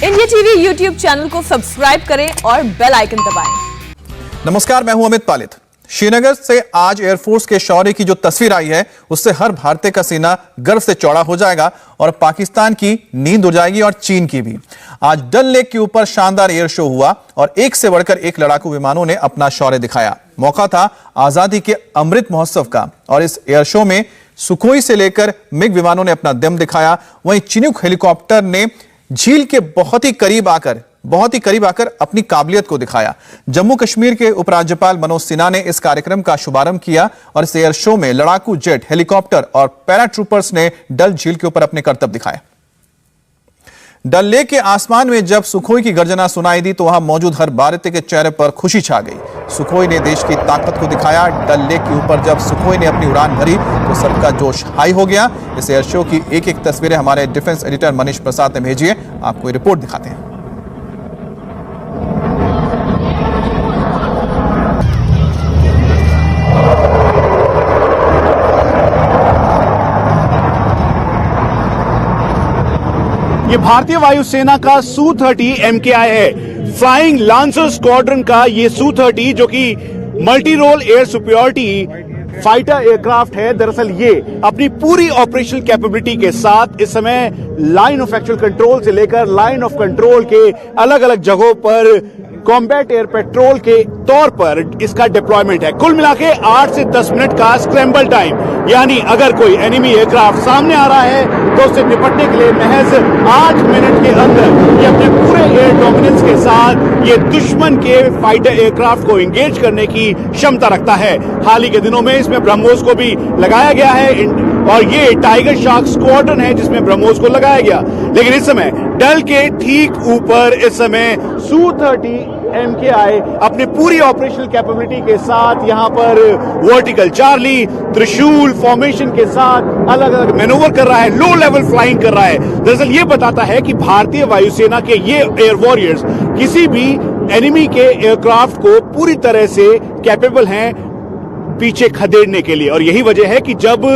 India TV YouTube channel को subscribe करें और बेल आइकन दबाएं। नमस्कार, मैं हूं अमित पालित। श्रीनगर से आज एयरफोर्स के शौर्य की जो तस्वीर आई है उससे हर भारतीय का सीना गर्व से चौड़ा हो जाएगा और पाकिस्तान की नींद उड़ जाएगी और चीन की भी। आज डल लेक के ऊपर शानदार एयर शो हुआ और एक से बढ़कर एक लड़ाकू विमानों ने अपना शौर्य दिखाया। मौका था आजादी के अमृत महोत्सव का और इस एयर शो में सुखोई से लेकर मिग विमानों ने अपना दम दिखाया। वहीं चिनूक हेलीकॉप्टर ने झील के बहुत ही करीब आकर अपनी काबिलियत को दिखाया। जम्मू कश्मीर के उपराज्यपाल मनोज सिन्हा ने इस कार्यक्रम का शुभारंभ किया और इस एयर शो में लड़ाकू जेट, हेलीकॉप्टर और पैराट्रूपर्स ने डल झील के ऊपर अपने करतब दिखाए। डल लेक के आसमान में जब सुखोई की गर्जना सुनाई दी तो वहां मौजूद हर भारतीय के चेहरे पर खुशी छा गई। सुखोई ने देश की ताकत को दिखाया। डल लेक के ऊपर जब सुखोई ने अपनी उड़ान भरी तो सबका जोश हाई हो गया। इस एयर शो की एक एक तस्वीरें हमारे डिफेंस एडिटर मनीष प्रसाद ने भेजी है, आपको ये रिपोर्ट दिखाते हैं। ये भारतीय वायुसेना का Su-30 MKI है। फ्लाइंग लांसर स्क्वाड्रन का ये Su-30 जो कि multi role air superiority fighter aircraft है। दरअसल ये अपनी पूरी ऑपरेशनल कैपेबिलिटी के साथ इस समय लाइन ऑफ एक्चुअल कंट्रोल से लेकर लाइन ऑफ कंट्रोल के अलग अलग जगहों पर कॉम्बैट एयर पेट्रोल के तौर पर इसका डिप्लॉयमेंट है। कुल मिला के 8 से 10 मिनट का स्क्रैम्बल टाइम, यानी अगर कोई एनिमी एयरक्राफ्ट सामने आ रहा है तो उससे निपटने के लिए महज 8 मिनट के अंदर ये अपने पूरे एयर डोमिनेंस के साथ ये दुश्मन के फाइटर एयरक्राफ्ट को एंगेज करने की क्षमता रखता है। हाल ही के दिनों में इसमें ब्रह्मोस को भी लगाया गया है और ये टाइगर शार्क स्क्वाड्रन है जिसमें ब्रह्मोस को लगाया गया। लेकिन इस समय डल के ठीक ऊपर इस समय Su-30 MKI अपनी पूरी ऑपरेशनल कैपेबिलिटी के साथ यहां पर वर्टिकल चार्ली, त्रिशूल फॉर्मेशन के साथ अलग अलग मैनूवर कर रहा है, लो लेवल फ्लाइंग कर रहा है। दरअसल ये बताता है कि भारतीय वायुसेना के ये एयर वॉरियर्स किसी भी एनिमी के एयरक्राफ्ट को पूरी तरह से कैपेबल हैं पीछे खदेड़ने के लिए। और यही वजह है कि जब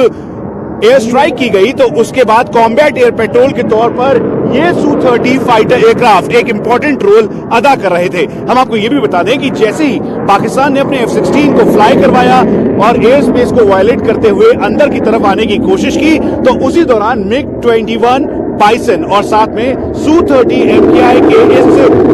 एयर स्ट्राइक की गई तो उसके बाद कॉम्बैट एयर पेट्रोल के तौर पर ये Su-30 फाइटर एयरक्राफ्ट एक इंपॉर्टेंट रोल अदा कर रहे थे। हम आपको ये भी बता दें कि जैसे ही पाकिस्तान ने अपने F-16 को फ्लाई करवाया और एयर स्पेस को वायलेट करते हुए अंदर की तरफ आने की कोशिश की तो उसी दौरान MiG-21 बाइसन और साथ में Su-30 MKI के इस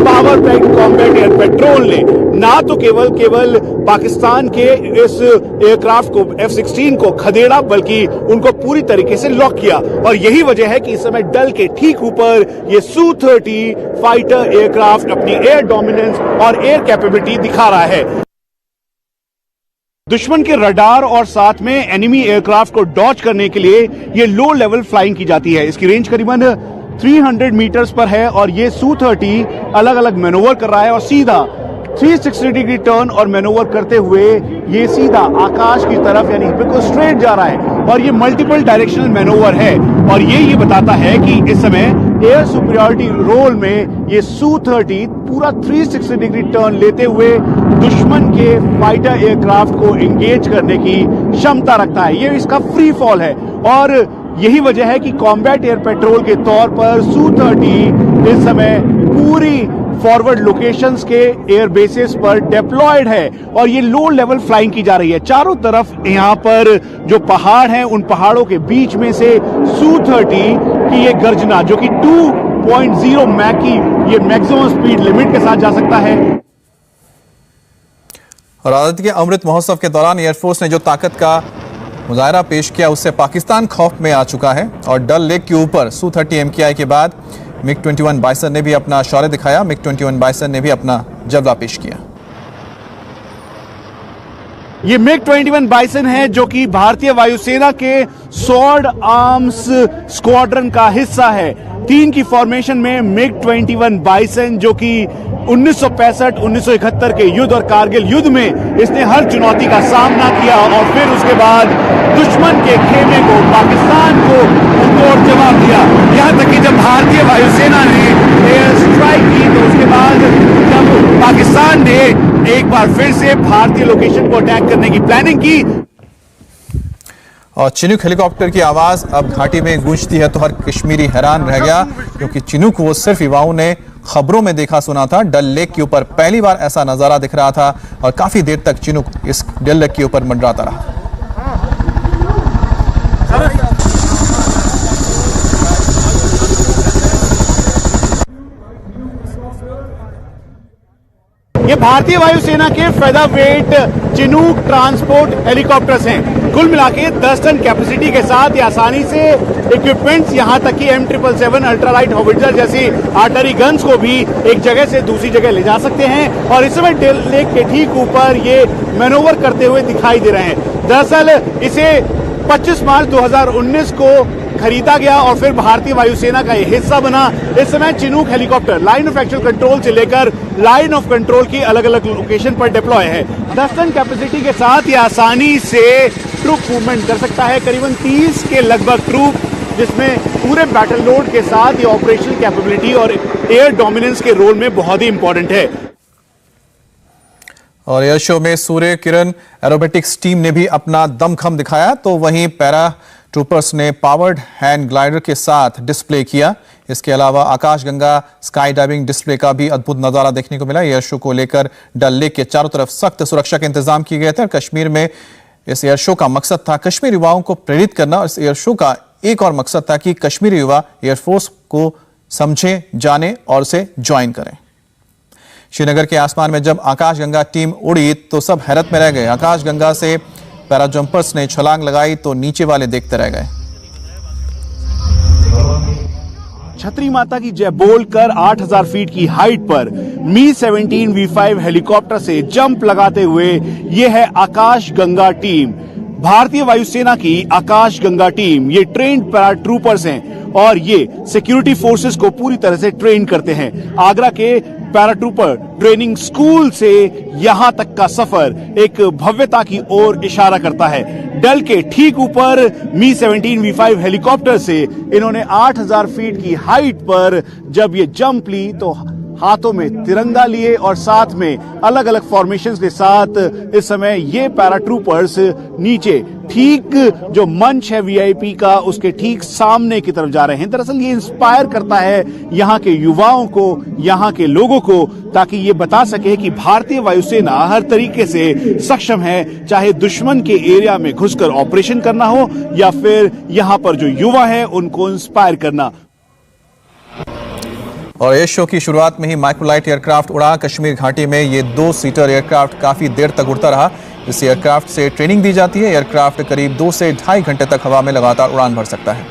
power packed combat air petrol ने ना तो केवल पाकिस्तान के इस एयरक्राफ्ट को F-16 को खदेड़ा बल्कि उनको पूरी तरीके से लॉक किया। और यही वजह है कि इस समय डल के ठीक ऊपर ये Su-30 फाइटर एयरक्राफ्ट अपनी एयर डोमिनेंस और एयर कैपेबिलिटी दिखा रहा है। दुश्मन के रडार और साथ में एनिमी एयरक्राफ्ट को डॉज करने के लिए ये लो लेवल फ्लाइंग की जाती है। इसकी रेंज करीबन 300 मीटर्स पर है और ये Su-30 अलग अलग मैनूवर कर रहा है और सीधा 360 डिग्री टर्न और मैनूवर करते हुए ये सीधा आकाश की तरफ यानी बिल्कुल स्ट्रेट जा रहा है और ये मल्टीपल डायरेक्शनल मैनूवर है। और ये बताता है कि इस समय एयर सुपीरियरिटी रोल में ये Su-30 पूरा 360 डिग्री टर्न लेते हुए दुश्मन के फाइटर एयरक्राफ्ट को एंगेज करने की क्षमता रखता है। ये इसका फ्री फॉल है और यही वजह है कि कॉम्बैट एयर पेट्रोल के तौर पर Su-30 इस समय पूरी फॉरवर्ड लोकेशंस के एयर बेसिस पर डिप्लॉयड है और ये लो लेवल फ्लाइंग की जा रही है। चारों तरफ यहां पर जो पहाड़ हैं उन पहाड़ों के बीच में से Su-30 की ये गर्जना जो कि 2.0 मैक की ये मैक्सिमम स्पीड लिमिट के साथ जा सकता है। और आजादी के अमृत महोत्सव के दौरान एयरफोर्स ने जो ताकत का मुजाहरा पेश किया उससे पाकिस्तान खौफ में आ चुका है और डल लेक के ऊपर Su-30 MKI के बाद MiG-21 बाइसन ने भी अपना शौर्य दिखाया। MiG-21 बाइसन ने भी अपना जलवा पेश किया। ये MiG-21 बाइसन है जो कि भारतीय वायुसेना के स्वॉर्ड आर्म्स स्क्वाड्रन का हिस्सा है। 3 की फॉर्मेशन में MiG-21 बाइसन जो कि 1965-1971 के युद्ध और कारगिल युद्ध में इसने हर चुनौती का सामना किया और फिर उसके बाद दुश्मन के खेमे को पाकिस्तान को मुंहतोड़ जवाब दिया। यहां तक कि जब भारतीय वायुसेना ने एयर स्ट्राइक की तो उसके बाद जब पाकिस्तान ने एक बार फिर से भारतीय लोकेशन को अटैक करने की प्लानिंग की और चिनूक हेलीकॉप्टर की आवाज अब घाटी में गूंजती है तो हर कश्मीरी हैरान रह गया, क्योंकि चिनूक को सिर्फ युवाओं ने खबरों में देखा सुना था। डल लेक के ऊपर पहली बार ऐसा नजारा दिख रहा था और काफी देर तक चिनूक इस डल लेक के ऊपर मंडराता रहा। ये भारतीय वायुसेना के फेदरवेट चिनूक ट्रांसपोर्ट हेलीकॉप्टर्स हैं। कुल मिला के 10 टन कैपेसिटी के साथ ये आसानी से इक्विपमेंट्स, यहां तक कि M777 अल्ट्रालाइट हॉविट्जर जैसी आर्टरी गन्स को भी एक जगह से दूसरी जगह ले जा सकते हैं। और इस समय डल लेक के ठीक ऊपर ये मैनोवर करते हुए दिखाई दे रहे हैं। दरअसल इसे 25 मार्च 2019 को खरीदा गया और फिर भारतीय वायुसेना का ये हिस्सा बना। इस समय Chinook helicopter line of actual control से लेकर लाइन ऑफ कंट्रोल की अलग अलग लोकेशन पर डिप्लॉय है। 10 टन कैपेसिटी के साथ ये आसानी से ट्रूप मूवमेंट कर सकता है। करीबन 30 के लगभग ट्रूप, जिसमें पूरे बैटल लोड के साथ ये ऑपरेशनल कैपेबिलिटी और एयर डोमिनेंस के रोल में बहुत ही इंपॉर्टेंट है। और एयर शो में सूर्य किरण एरोबेटिक्स टीम ने भी अपना दमखम दिखाया, तो वहीं पैरा ट्रूपर्स ने पावर्ड हैंड ग्लाइडर के साथ डिस्प्ले किया। इसके अलावा आकाशगंगा स्काई डाइविंग डिस्प्ले का भी अद्भुत नजारा देखने को मिला। एयर शो को लेकर डल लेक के चारों तरफ सख्त सुरक्षा के इंतजाम किए गए थे। और कश्मीर में इस एयर शो का मकसद था कश्मीरी युवाओं को प्रेरित करना, और इस एयर शो का एक और मकसद था कि कश्मीरी युवा एयरफोर्स को समझें, जाने और उसे ज्वाइन करें। श्रीनगर के आसमान में जब आकाशगंगा टीम उड़ी तो सब हैरत में रह गए। आकाशगंगा से पैरा जंपर्स ने छलांग लगाई तो नीचे वाले देखते रह गए। छतरी माता की जय बोलकर 8000 फीट की हाइट पर Mi-17 V5 हेलीकॉप्टर से जंप लगाते हुए ये है आकाश गंगा टीम, भारतीय वायुसेना की आकाश गंगा टीम। ये ट्रेन्ड पैरा ट्रूपर्स हैं और ये सिक्योरिटी फोर्सेस को पूरी तरह से ट्रेन करते हैं। आगरा के पैरा ट्रूपर ट्रेनिंग स्कूल से यहां तक का सफर एक भव्यता की ओर इशारा करता है। डल के ठीक ऊपर Mi-17 V5 हेलीकॉप्टर से इन्होंने 8000 फीट की हाइट पर जब ये जंप ली तो हाथों में तिरंगा लिए और साथ में अलग अलग फॉर्मेशंस के साथ इस समय ये पैरा ट्रूपर्स नीचे ठीक जो मंच है वीआईपी का उसके ठीक सामने की तरफ जा रहे हैं। दरअसल ये इंस्पायर करता है यहाँ के युवाओं को, यहाँ के लोगों को, ताकि ये बता सके कि भारतीय वायुसेना हर तरीके से सक्षम है, चाहे दुश्मन के एरिया में घुसकर ऑपरेशन करना हो या फिर यहाँ पर जो युवा है उनको इंस्पायर करना। और एयर शो की शुरुआत में ही माइक्रोलाइट एयरक्राफ्ट उड़ा। कश्मीर घाटी में ये 2 सीटर एयरक्राफ्ट काफी देर तक उड़ता रहा। इस एयरक्राफ्ट से ट्रेनिंग दी जाती है। एयरक्राफ्ट करीब 2 से 2.5 घंटे तक हवा में लगातार उड़ान भर सकता है।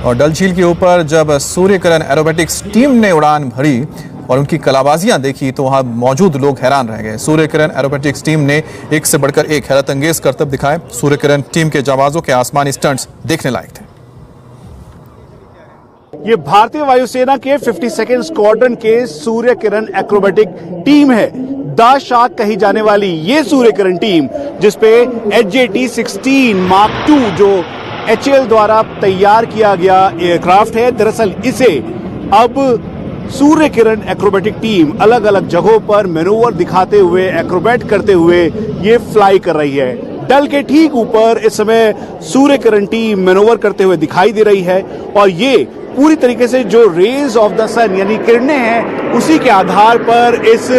और डल झील के ऊपर जब सूर्य किरण एरोबेटिक्स टीम ने उड़ान भरी और उनकी कलाबाजियां देखी तो वहां मौजूद लोग हैरान रह गए। सूर्य किरण एरोबेटिक्स टीम ने एक से बढ़कर एक हैरत अंगेज करतब दिखाए। सूर्य किरण टीम के जाबाजों के आसमानी स्टंट्स देखने लायक थे। ये भारतीय वायुसेना के 52nd स्क्वाड्रन के सूर्य किरण एक्रोबेटिक टीम है। द शार्क कही जाने वाली ये सूर्य किरण टीम, जिसपे HJT-16 Mark II जो HAL द्वारा तैयार किया गया एयरक्राफ्ट है, दरअसल इसे अब सूर्य किरण एक्रोबेटिक टीम अलग अलग जगहों पर मैनूवर दिखाते हुए, एक्रोबेट करते हुए ये फ्लाई कर रही है। डल के ठीक ऊपर इस समय सूर्य किरण टीम मैनूवर करते हुए दिखाई दे रही है और ये पूरी तरीके से जो रेज ऑफ द सन यानी किरणें हैं उसी के आधार पर इस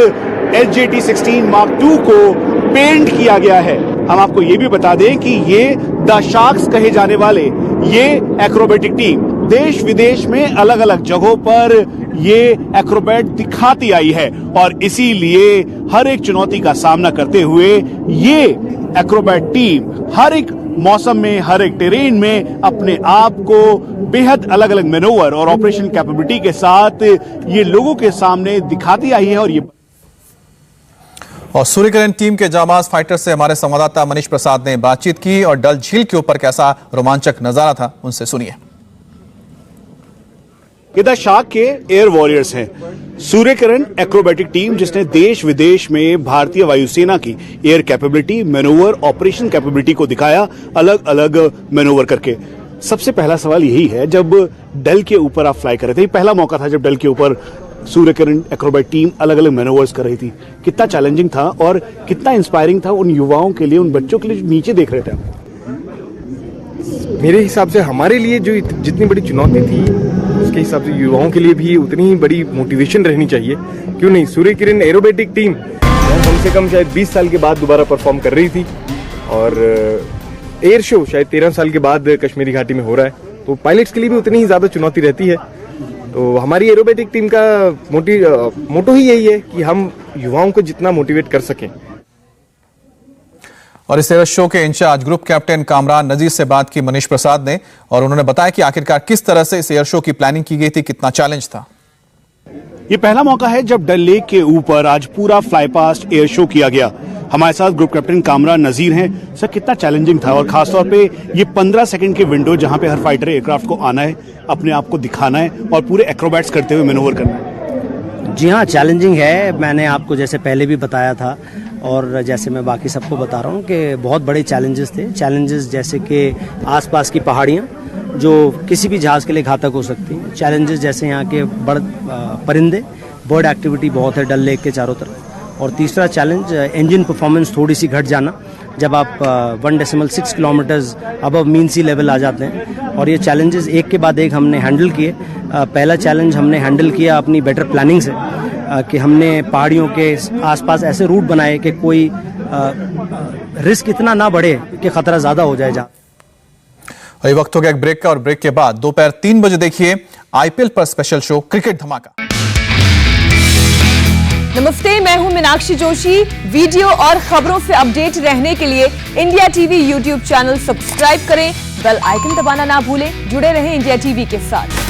HJT-16 Mark II को पेंट किया गया है। हम आपको ये भी बता दें कि ये द शार्क्स कहे जाने वाले ये एक्रोबेटिक टीम देश विदेश में अलग अलग जगहों पर ये एक्रोबेट दिखाती आई है और इसीलिए हर एक चुनौती का सामना करते हुए ये एक्रोबेट टीम हर एक मौसम में, हर एक टेरेन में अपने आप को बेहद अलग अलग मैनूवर और ऑपरेशन कैपेबिलिटी के साथ ये लोगों के सामने दिखाती आई है। और सूर्य किरण टीम के जाबाज फाइटर से हमारे संवाददाता मनीष प्रसाद ने बातचीत की और डल झील के ऊपर कैसा रोमांचक नजारा था उनसे सुनिए। ये द शार्क के एयर वॉरियर्स हैं, सूर्य किरण एक्रोबेटिक टीम जिसने देश विदेश में भारतीय वायुसेना की air capability, manoeuvre, operation capability को दिखाया अलग अलग मैनूवर करके। सबसे पहला सवाल यही है, जब डल के ऊपर आप फ्लाई कर रहे थे, पहला मौका था जब डल के ऊपर सूर्य किरण एक्रोबैट टीम अलग अलग मैनोवर्स कर रही थी, कितना चैलेंजिंग था और कितना इंस्पायरिंग था उन युवाओं के लिए, उन बच्चों के लिए जो नीचे देख रहे थे? मेरे हिसाब से हमारे लिए जो जितनी बड़ी चुनौती थी उसके हिसाब से युवाओं के लिए भी उतनी ही बड़ी मोटिवेशन रहनी चाहिए। क्यों नहीं, सूर्य किरण एरोबेटिक टीम कम से कम शायद 20 साल के बाद दोबारा परफॉर्म कर रही थी और एयर शो शायद 13 साल के बाद कश्मीरी घाटी में हो रहा है, तो पायलट्स के लिए भी उतनी ही ज़्यादा चुनौती रहती है। तो हमारी एरोबेटिक टीम का मोटो ही यही है कि हम युवाओं को जितना मोटिवेट कर सकें। और इस एयर शो के इंचार्ज ग्रुप कैप्टन कामरान नजीर से बात की मनीष प्रसाद ने, और उन्होंने बताया कि आखिरकार किस तरह से इस एयर शो की प्लानिंग की गई थी, कितना चैलेंज था। ये पहला मौका है जब डल लेक के ऊपर आज पूरा फ्लाई पास्ट एयर शो किया गया। हमारे साथ ग्रुप कैप्टन कामरान नजीर हैं। सर, कितना चैलेंजिंग था और खासतौर पे ये 15 सेकंड की विंडो जहां पे हर फाइटर एयरक्राफ्ट को आना है, अपने आप को दिखाना है और पूरे एक्रोबैट्स करते हुए मैनोवर करना है? जी हाँ, चैलेंजिंग है। मैंने आपको जैसे पहले भी बताया था और जैसे मैं बाकी सबको बता रहा हूँ कि बहुत बड़े चैलेंजेस थे। चैलेंजेस जैसे कि आसपास की पहाड़ियाँ जो किसी भी जहाज़ के लिए घातक हो सकती हैं। चैलेंजेस जैसे यहाँ के परिंदे, बर्ड एक्टिविटी बहुत है डल लेक के चारों तरफ। और तीसरा चैलेंज इंजन परफॉर्मेंस थोड़ी सी घट जाना जब आप 1.6 किलोमीटर्स अबव मीन सी लेवल आ जाते हैं। और ये चैलेंजेस एक के बाद एक हमने हैंडल किए। पहला चैलेंज हमने हैंडल किया अपनी बेटर प्लानिंग से कि हमने पहाड़ियों के आसपास ऐसे रूट बनाए कि कोई रिस्क इतना ना बढ़े कि खतरा ज़्यादा हो जाए। ये वक्त हो गया एक ब्रेक का, और ब्रेक के बाद दोपहर 3 बजे देखिए आईपीएल पर स्पेशल शो क्रिकेट धमाका। नमस्ते, मैं हूं मीनाक्षी जोशी। वीडियो और खबरों से अपडेट रहने के लिए India TV YouTube channel subscribe करें, बेल आइकन दबाना ना भूलें। जुड़े रहें इंडिया टीवी के साथ।